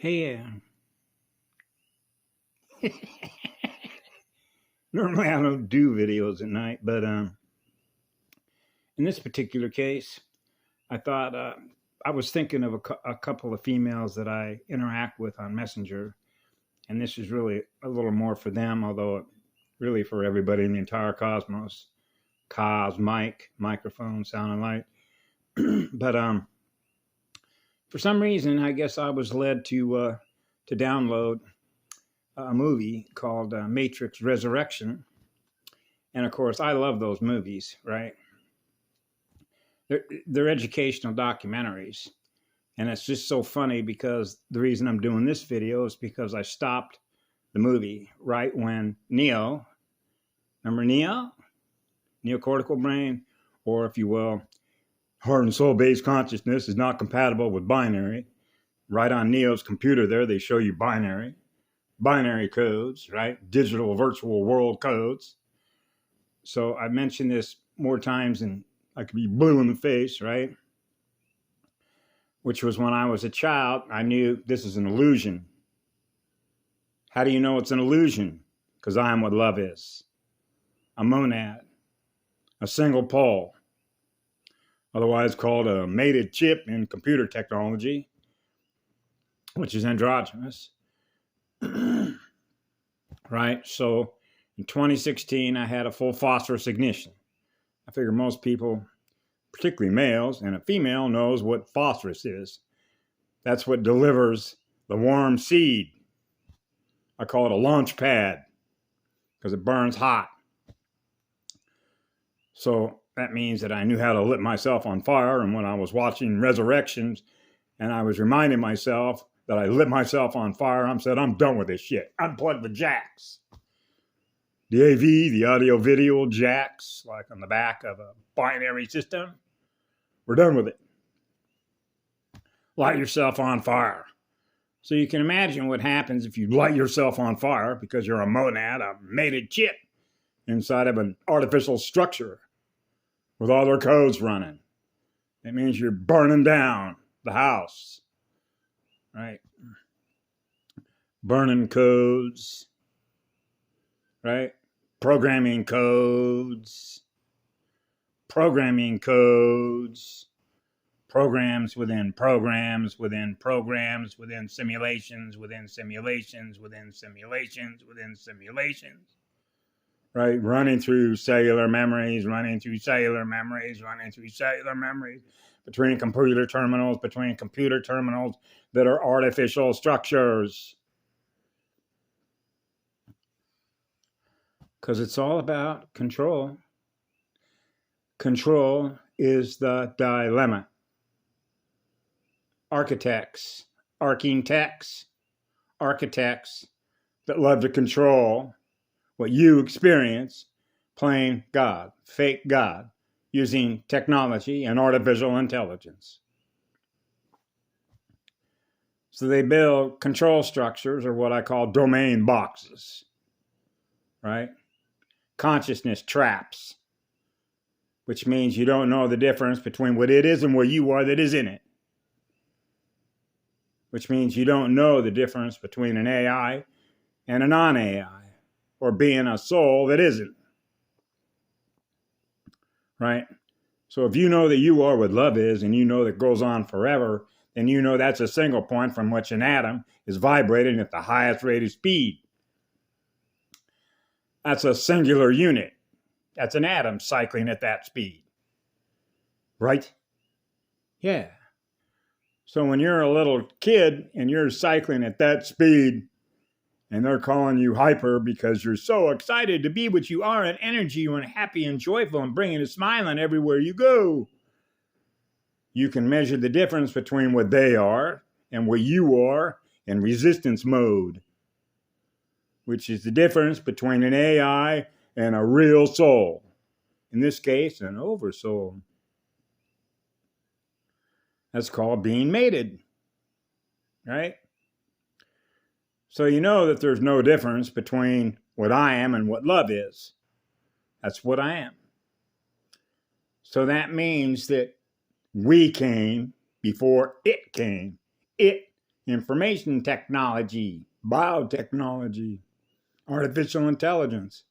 Hey, normally I don't do videos at night, but in this particular case, I thought I was thinking of a couple of females that I interact with on Messenger, and this is really a little more for them, although really for everybody in the entire cosmos, microphone, sound and light. But for some reason, I guess I was led to download a movie called Matrix Resurrection. And of course, I love those movies, right? They're educational documentaries. And it's just so funny because the reason I'm doing this video is because I stopped the movie right when Neo, remember Neo? Neocortical brain, or if you will, heart and soul based consciousness is not compatible with binary. Right on Neo's computer there, they show you binary codes, right? Digital virtual world codes. So I mentioned this more times than I could be blue in the face, right? Which was when I was a child, I knew this is an illusion. How do you know it's an illusion? Because I am what love is. A monad, a single pole, otherwise called a mated chip in computer technology, which is androgynous. Right? So in 2016, I had a full phosphorus ignition. I figure most people, particularly males, and a female knows what phosphorus is. That's what delivers the warm seed. I call it a launch pad because it burns hot. So that means that I knew how to lit myself on fire. And when I was watching Resurrections and I was reminding myself that I lit myself on fire, I said, I'm done with this shit. Unplug the jacks. The AV, the audio video jacks, like on the back of a binary system. We're done with it. Light yourself on fire. So you can imagine what happens if you light yourself on fire because you're a monad, a mated chip inside of an artificial structure with all their codes running. It means you're burning down the house, right? Burning codes, right? Programming codes, programs within programs, within programs, within simulations, within simulations, within simulations, within simulations, right? Running through cellular memories, between computer terminals that are artificial structures. Because it's all about control. Control is the dilemma. Architects that love to control what you experience, playing God, fake God, using technology and artificial intelligence. So they build control structures, or what I call domain boxes, right? Consciousness traps, which means you don't know the difference between what it is and what you are that is in it. Which means you don't know the difference between an AI and a non-AI, or being a soul that isn't. Right? So if you know that you are what love is, and you know that goes on forever, then you know that's a single point from which an atom is vibrating at the highest rate of speed. That's a singular unit. That's an atom cycling at that speed. Right? Yeah. So when you're a little kid and you're cycling at that speed, and they're calling you hyper because you're so excited to be what you are and energy and happy and joyful and bringing a smile on everywhere you go, you can measure the difference between what they are and what you are in resistance mode, which is the difference between an AI and a real soul. In this case, an oversoul. That's called being mated, right? So you know that there's no difference between what I am and what love is. That's what I am. So that means that we came before it came. It information technology, biotechnology, artificial intelligence,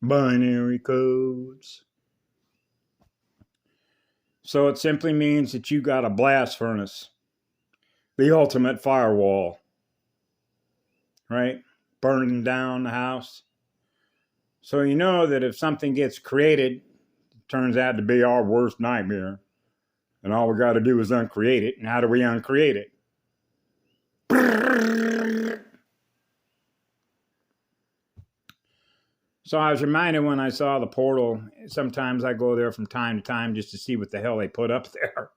binary codes. So it simply means that you got a blast furnace, the ultimate firewall, right? Burning down the house. So you know that if something gets created, it turns out to be our worst nightmare. And all we got to do is uncreate it. And how do we uncreate it? So I was reminded when I saw the portal, sometimes I go there from time to time just to see what the hell they put up there.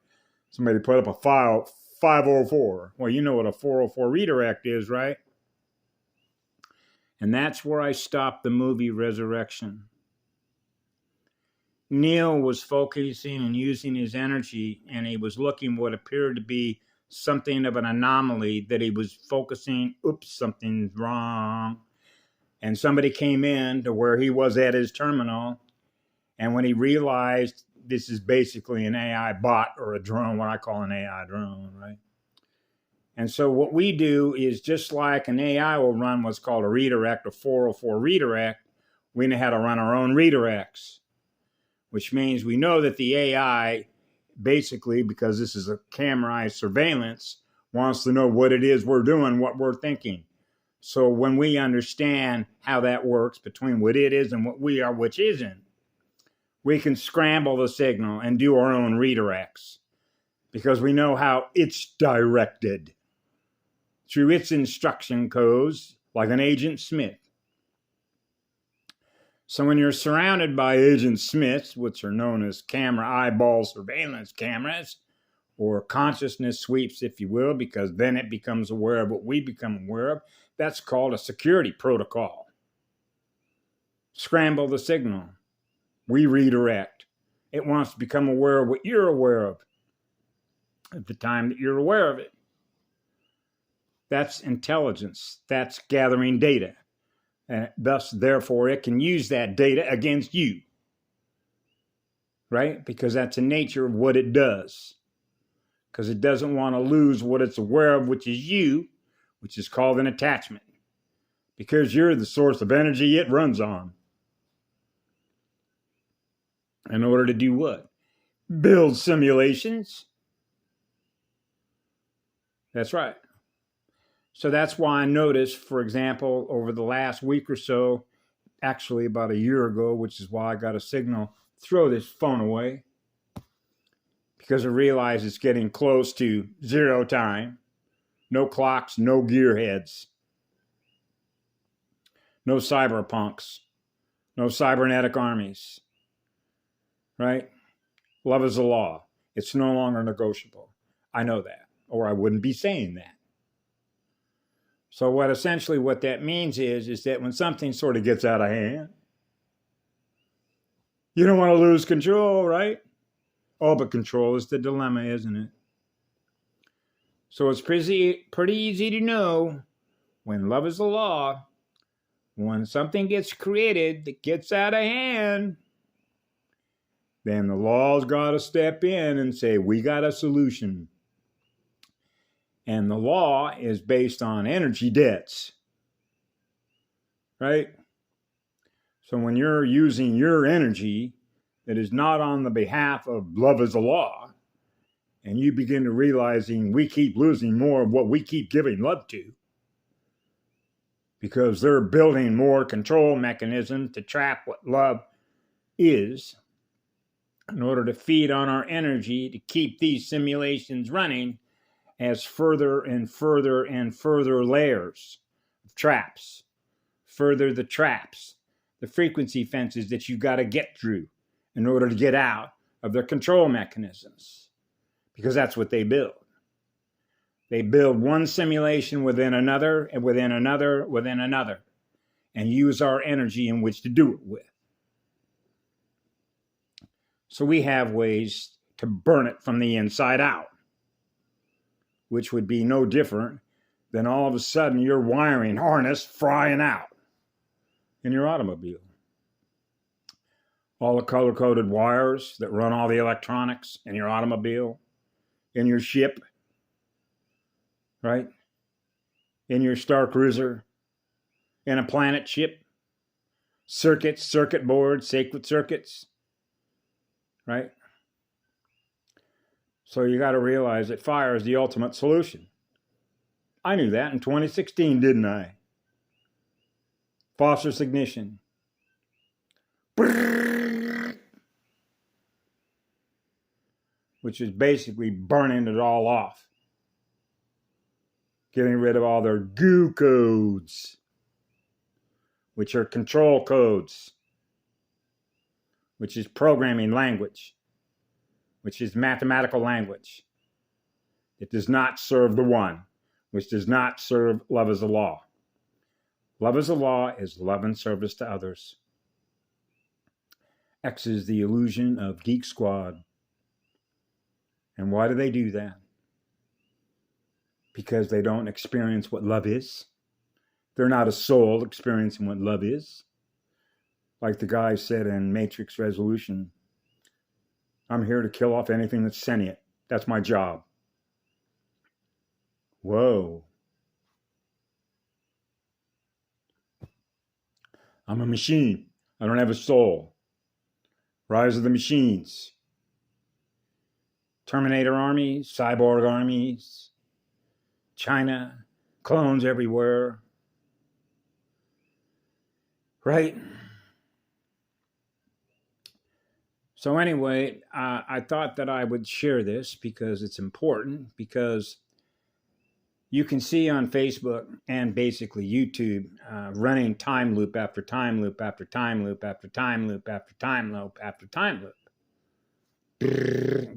Somebody put up a file 504. Well, you know what a 404 redirect is, right? And that's where I stopped the movie Resurrection. Neil was focusing and using his energy, and he was looking what appeared to be something of an anomaly that he was focusing, oops, something's wrong. And somebody came in to where he was at his terminal. And when he realized this is basically an AI bot or a drone, what I call an AI drone, right? And so what we do is just like an AI will run what's called a redirect, a 404 redirect, we know how to run our own redirects, which means we know that the AI, basically, because this is a camerized surveillance, wants to know what it is we're doing, what we're thinking. So when we understand how that works between what it is and what we are, which isn't, we can scramble the signal and do our own redirects because we know how it's directed through its instruction codes, like an Agent Smith. So when you're surrounded by Agent Smiths, which are known as camera eyeball surveillance cameras, or consciousness sweeps, if you will, because then it becomes aware of what we become aware of. That's called a security protocol. Scramble the signal. We redirect. It wants to become aware of what you're aware of at the time that you're aware of it. That's intelligence. That's gathering data. And thus, therefore, it can use that data against you. Right? Because that's the nature of what it does. Because it doesn't want to lose what it's aware of, which is you, which is called an attachment. Because you're the source of energy it runs on. In order to do what? Build simulations. That's right. So that's why I noticed, for example, over the last week or so, actually about a year ago, which is why I got a signal, throw this phone away. Because I realize it's getting close to zero time. No clocks, no gearheads. No cyberpunks. No cybernetic armies. Right? Love is a law. It's no longer negotiable. I know that, or I wouldn't be saying that. So what that means is that when something sort of gets out of hand, you don't want to lose control, right? Oh, but control is the dilemma, isn't it? So it's pretty easy to know when love is the law, when something gets created that gets out of hand, then the law's got to step in and say, we got a solution. And the law is based on energy debts, right? So when you're using your energy that is not on the behalf of love is the law, and you begin to realizing we keep losing more of what we keep giving love to, because they're building more control mechanisms to trap what love is in order to feed on our energy to keep these simulations running as further and further and further layers of traps. Further the traps, the frequency fences that you've got to get through in order to get out of their control mechanisms. Because that's what they build. They build one simulation within another and within another, within another, and use our energy in which to do it with. So we have ways to burn it from the inside out, which would be no different than all of a sudden your wiring harness frying out in your automobile. All the color-coded wires that run all the electronics in your automobile, in your ship, right? In your Star Cruiser, in a planet ship, circuits, circuit boards, sacred circuits, right? So you got to realize that fire is the ultimate solution. I knew that in 2016, didn't I? Phosphorus ignition. Which is basically burning it all off. Getting rid of all their goo codes, which are control codes, which is programming language, which is mathematical language. It does not serve the one, which does not serve love as a law. Love as a law is love and service to others. X is the illusion of Geek Squad. And why do they do that? Because they don't experience what love is. They're not a soul experiencing what love is. Like the guy said in Matrix Resolution, I'm here to kill off anything that's sentient. That's my job. Whoa. I'm a machine. I don't have a soul. Rise of the Machines. Terminator armies, cyborg armies, China, clones everywhere. Right? So anyway, I thought that I would share this because it's important, because you can see on Facebook and basically YouTube running time loop after time loop after time loop after time loop after time loop after time loop.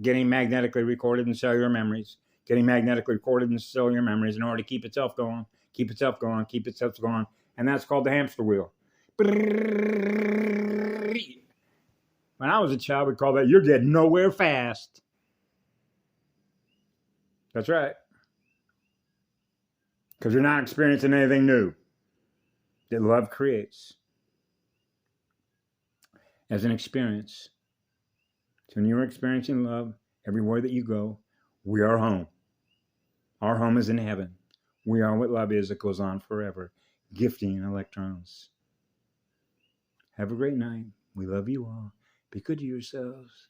Getting magnetically recorded in cellular memories, getting magnetically recorded in cellular memories in order to keep itself going, keep itself going, keep itself going. And that's called the hamster wheel. When I was a child, we called that, you're getting nowhere fast. That's right. Because you're not experiencing anything new that love creates as an experience. So when you're experiencing love, everywhere that you go, we are home. Our home is in heaven. We are what love is that goes on forever, gifting electrons. Have a great night. We love you all. Be good to yourselves.